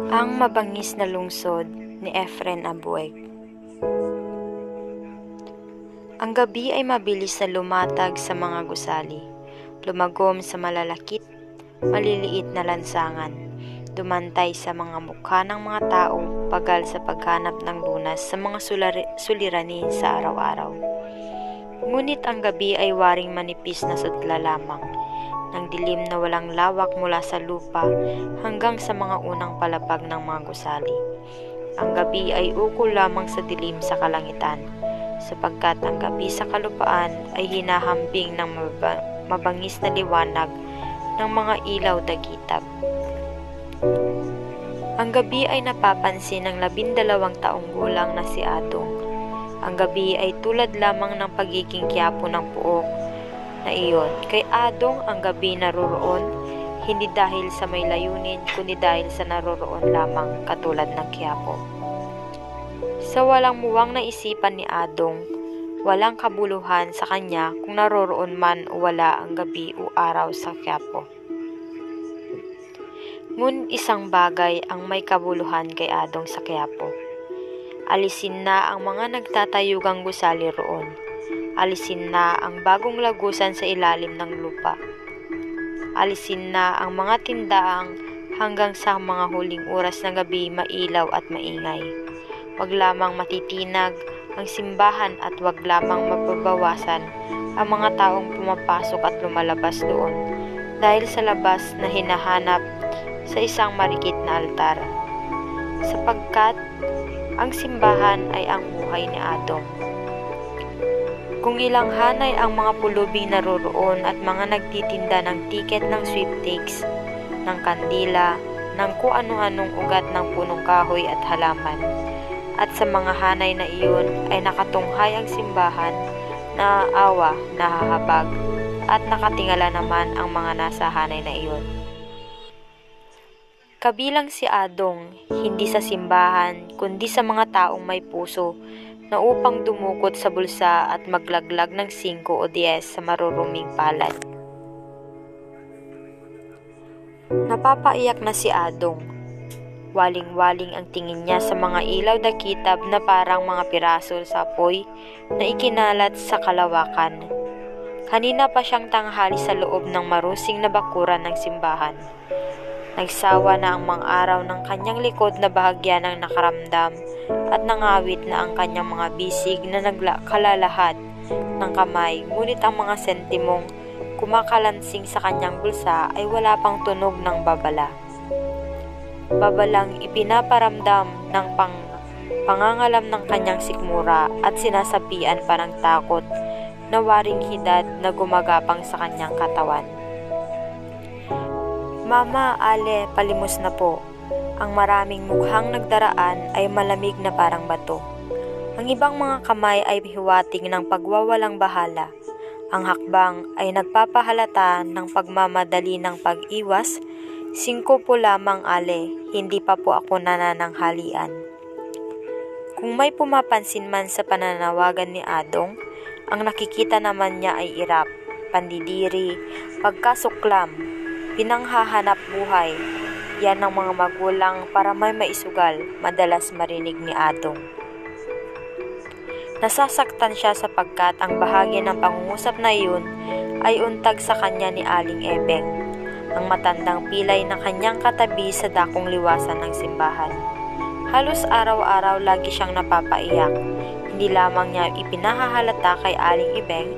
Ang Mabangis na Lungsod ni Efren Abueg. Ang gabi ay mabilis na lumatag sa mga gusali, lumagom sa malalakit, maliliit na lansangan, dumantay sa mga mukha ng mga tao, pagal sa paghanap ng lunas sa mga suliranin sa araw-araw. Ngunit ang gabi ay waring manipis na sutla lamang, ng dilim na walang lawak mula sa lupa hanggang sa mga unang palapag ng mga gusali. Ang gabi ay ukol lamang sa dilim sa kalangitan, sapagkat ang gabi sa kalupaan ay hinahambing ng mabangis na liwanag ng mga ilaw dagitab. Ang gabi ay napapansin ng 12 taong gulang na si Adong. Ang gabi ay tulad lamang ng pagiging kiyapo ng puok na iyon. Kay Adong ang gabi naroroon, hindi dahil sa may layunin, kundi dahil sa naroroon lamang katulad ng kiyapo. Sa walang muwang na isipan ni Adong, walang kabuluhan sa kanya kung naroroon man o wala ang gabi o araw sa kiyapo. Ngunit isang bagay ang may kabuluhan kay Adong sa kiyapo. Alisin na ang mga nagtatayugang gusali roon. Alisin na ang bagong lagusan sa ilalim ng lupa. Alisin na ang mga tindaang hanggang sa mga huling oras ng gabi mailaw at maingay. Wag lamang matitinag ang simbahan at wag lamang mababawasan ang mga taong pumapasok at lumalabas doon dahil sa labas na hinahanap sa isang marikit na altar. Sapagkat ang simbahan ay ang buhay ni Adong. Kung ilang hanay ang mga pulubing naroroon at mga nagtitinda ng tiket ng sweepstakes, ng kandila, ng kung ano-anong ugat ng punong kahoy at halaman, at sa mga hanay na iyon ay nakatunghay ang simbahan, naaawa, nahahabag, at nakatingala naman ang mga nasa hanay na iyon. Kabilang si Adong, hindi sa simbahan, kundi sa mga taong may puso, na upang dumukot sa bulsa at maglaglag ng 5 o 10 sa maruruming palad. Napapaiyak na si Adong. Waling-waling ang tingin niya sa mga ilaw dakitab na parang mga piraso sa apoy na ikinalat sa kalawakan. Kanina pa siyang tanghali sa loob ng marusing na bakuran ng simbahan. Nagsawa na ang mga araw ng kanyang likod na bahagya ng nakaramdam at nangawit na ang kanyang mga bisig na nagkalalahad ng kamay, ngunit ang mga sentimong kumakalansing sa kanyang bulsa ay wala pang tunog ng babala. Babalang ipinaparamdam ng pangangalam ng kanyang sikmura at sinasapian pa ng takot na waring hidad na gumagapang sa kanyang katawan. Mama, Ale, palimos na po. Ang maraming mukhang nagdaraan ay malamig na parang bato. Ang ibang mga kamay ay hiwating ng pagwawalang bahala. Ang hakbang ay nagpapahalata ng pagmamadali ng pag-iwas. 5 po lamang, Ale, hindi pa po ako nanananghalian. Kung may pumapansin man sa pananawagan ni Adong, ang nakikita naman niya ay irap, pandidiri, pagkasuklam, pinanghahanap buhay. Yan ang mga magulang para may maisugal, madalas marinig ni Adong. Nasasaktan siya sapagkat ang bahagi ng pangungusap na iyon ay untag sa kanya ni Aling Ebeng, ang matandang pilay na kanyang katabi sa dakong liwasan ng simbahan. Halos araw-araw lagi siyang napapaiyak. Hindi lamang niya ipinahahalata kay Aling Ebeng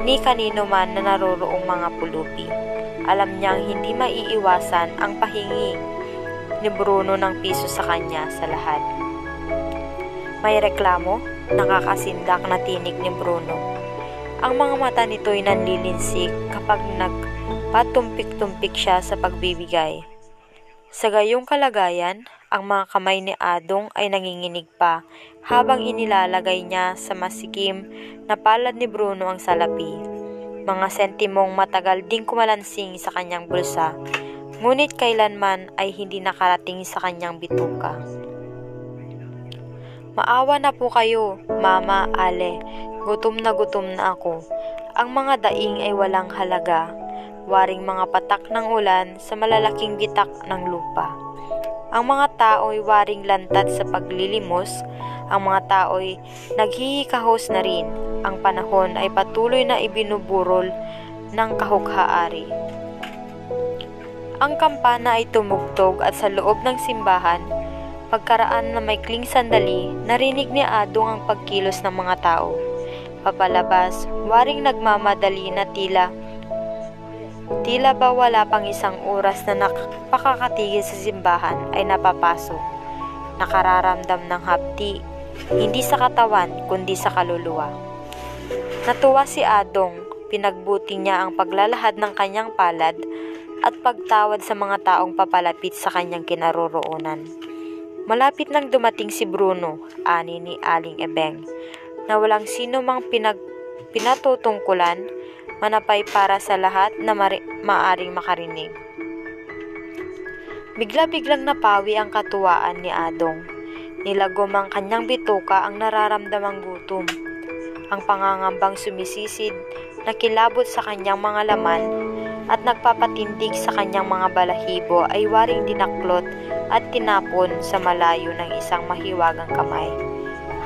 ni kanino man na naroroong mga pulubi. Alam niyang hindi maiiwasan ang pahingi ni Bruno ng piso sa kanya sa lahat. May reklamo? Nakakasindak na tinig ni Bruno. Ang mga mata nito'y nanlilinsik kapag nagpatumpik-tumpik siya sa pagbibigay. Sa gayong kalagayan, ang mga kamay ni Adong ay nanginginig pa habang inilalagay niya sa masikim na palad ni Bruno ang salapi. Mga sentimong matagal ding kumalansing sa kanyang bulsa, ngunit kailanman ay hindi nakarating sa kanyang bituka. Maawa na po kayo, Mama, Ale, gutom na ako. Ang mga daing ay walang halaga, waring mga patak ng ulan sa malalaking bitak ng lupa. Ang mga tao'y waring lantad sa paglilimos, ang mga tao'y naghihikahos na rin. Ang panahon ay patuloy na ibinuburol ng kahughaari. Ang kampana ay tumugtog at sa loob ng simbahan, pagkaraan na maikling sandali, narinig ni Adong ang pagkilos ng mga tao. Papalabas, waring nagmamadali na tila ba wala pang isang oras na napakakatigil sa simbahan ay napapasok. Nakararamdam ng hapdi, hindi sa katawan kundi sa kaluluwa. Natuwa si Adong, pinagbuti niya ang paglalahad ng kanyang palad at pagtawad sa mga taong papalapit sa kanyang kinaroroonan. Malapit nang dumating si Bruno, ani ni Aling Ebeng, na walang sino mang pinatutungkulan, manapay para sa lahat na maaring makarinig. Bigla-biglang napawi ang katuwaan ni Adong. Nilagom ang kanyang bituka ang nararamdamang gutom. Ang pangangambang sumisisid na kilabot sa kanyang mga laman at nagpapatindig sa kanyang mga balahibo ay waring dinaklot at tinapon sa malayo ng isang mahiwagang kamay.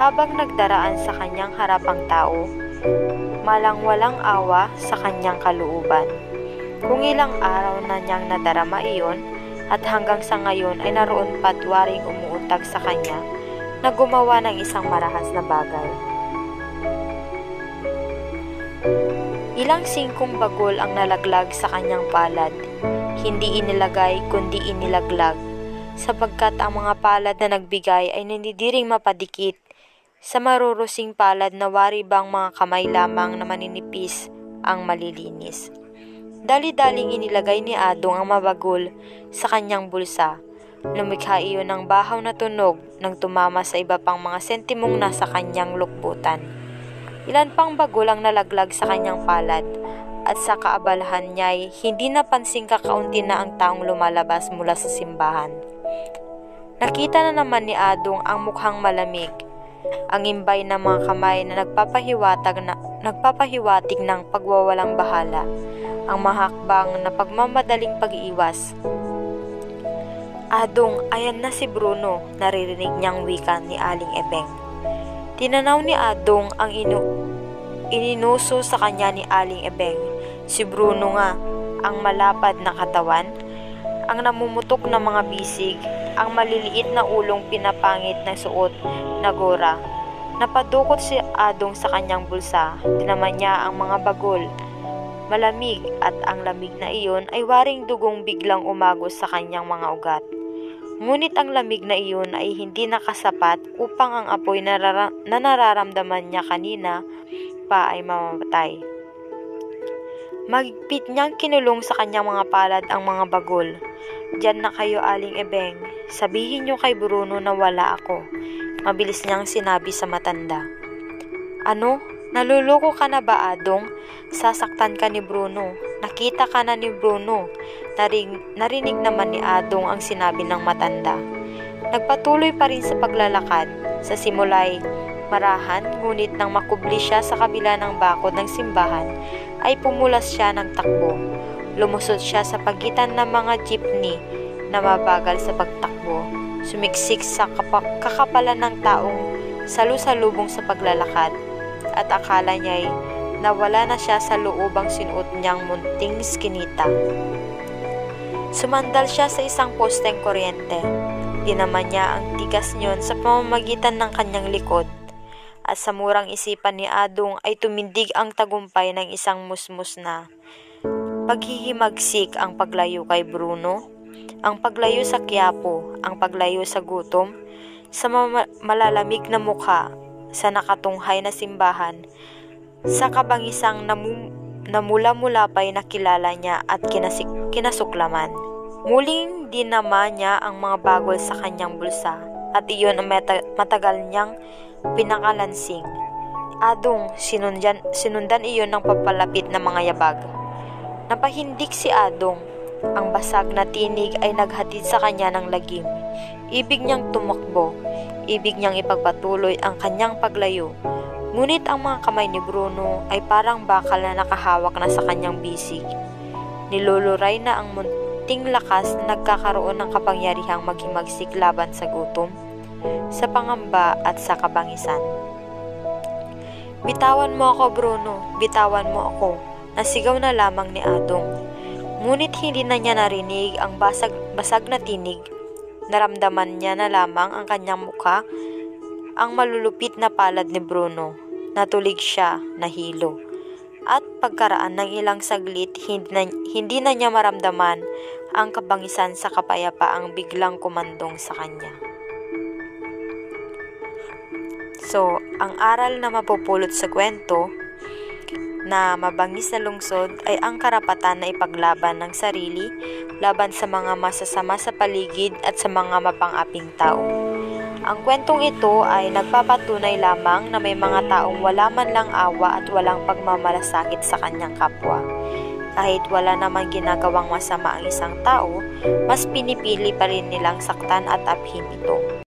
Habang nagdaraan sa kanyang harapang tao, malang walang awa sa kanyang kalooban. Kung ilang araw na niyang nadarama iyon at hanggang sa ngayon ay naroon pa't waring umuuntag sa kanya na gumawa ng isang marahas na bagay. Ilang singkong bagol ang nalaglag sa kanyang palad. Hindi inilagay kundi inilaglag, sapagkat ang mga palad na nagbigay ay nandidiring mapadikit sa marurusing palad na wari bang mga kamay lamang na maninipis ang malilinis. Dali-daling inilagay ni Adong ang mabagol sa kanyang bulsa. Lumikha iyon ng bahaw na tunog nang tumama sa iba pang mga sentimong nasa kanyang lukbutan. Ilan pang bagol ang nalaglag sa kanyang palad, at sa kaabalahan niya'y hindi napansing kakaunti na ang taong lumalabas mula sa simbahan. Nakita na naman ni Adong ang mukhang malamig, ang imbay ng mga kamay na nagpapahiwatig ng pagwawalang bahala, ang mahakbang na pagmamadaling pag-iiwas. Adong, ayan na si Bruno, naririnig niyang wika ni Aling Ebeng. Tinanaw ni Adong ang ininuso sa kanya ni Aling Ebeng. Si Bruno nga, ang malapad na katawan, ang namumutok na mga bisig, ang maliliit na ulong pinapangit na suot na gora. Napadukot si Adong sa kanyang bulsa, tinaman niya ang mga bagol. Malamig, at ang lamig na iyon ay waring dugong biglang umagos sa kanyang mga ugat. Ngunit ang lamig na iyon ay hindi nakasapat upang ang apoy na nararamdaman niya kanina pa ay mamamatay. Mahigpit niyang kinulong sa kanyang mga palad ang mga bagol. Diyan na kayo, Aling Ebeng. Sabihin niyo kay Bruno na wala ako. Mabilis niyang sinabi sa matanda. Ano? Naluloko ka na ba, Adong? Sasaktan ka ni Bruno. Nakita ka na ni Bruno. Narinig naman ni Adong ang sinabi ng matanda. Nagpatuloy pa rin sa paglalakad. Sa simulay, marahan, ngunit nang makubli siya sa kabila ng bakod ng simbahan, ay pumulas siya ng takbo. Lumusot siya sa pagitan ng mga jeepney na mabagal sa pagtakbo. Sumiksik sa kakapalan ng taong salu-salubong sa paglalakad, at akala niya'y nawala na siya sa loobang sinuot niyang munting skinita. Sumandal siya sa isang posteng kuryente. Tinaman niya ang tigas niyon sa pamamagitan ng kanyang likod, at sa murang isipan ni Adong ay tumindig ang tagumpay ng isang musmus na paghihimagsik, ang paglayo kay Bruno, ang paglayo sa Quiapo, ang paglayo sa gutom, sa malalamig na mukha, sa nakatunghay na simbahan, sa kabangisang namula-mula pa'y nakilala niya at kinasuklaman. Muling dinama niya ang mga bagol sa kanyang bulsa, at iyon ang matagal niyang pinakalansing. Adong, sinundan iyon ng papalapit na mga yabag. Napahindik si Adong. Ang basag na tinig ay naghatid sa kanya ng lagim. Ibig niyang tumakbo. Ibig niyang ipagpatuloy ang kanyang paglayo. Ngunit ang mga kamay ni Bruno ay parang bakal na nakahawak na sa kanyang bisig. Niluluray na ang dating lakas na nagkakaroon ng kapangyarihang maghimagsik laban sa gutom, sa pangamba at sa kabangisan. "Bitawan mo ako, Bruno, bitawan mo ako," nasigaw na lamang ni Adong. Ngunit hindi na niya narinig ang basag na tinig. Naramdaman niya na lamang ang kanyang mukha, ang malulupit na palad ni Bruno. Natulig siya, nahilo. At pagkaraan ng ilang saglit, hindi na niya maramdaman ang kabangisan sa kapayapaang biglang kumandong sa kanya. So, ang aral na mapupulot sa kwento na Mabangis na Lungsod ay ang karapatan na ipaglaban ng sarili laban sa mga masasama sa paligid at sa mga mapang-aping tao. Ang kwentong ito ay nagpapatunay lamang na may mga taong wala man lang awa at walang pagmamalasakit sa kanyang kapwa. Kahit wala namang ginagawang masama ang isang tao, mas pinipili pa rin nilang saktan at abhim ito.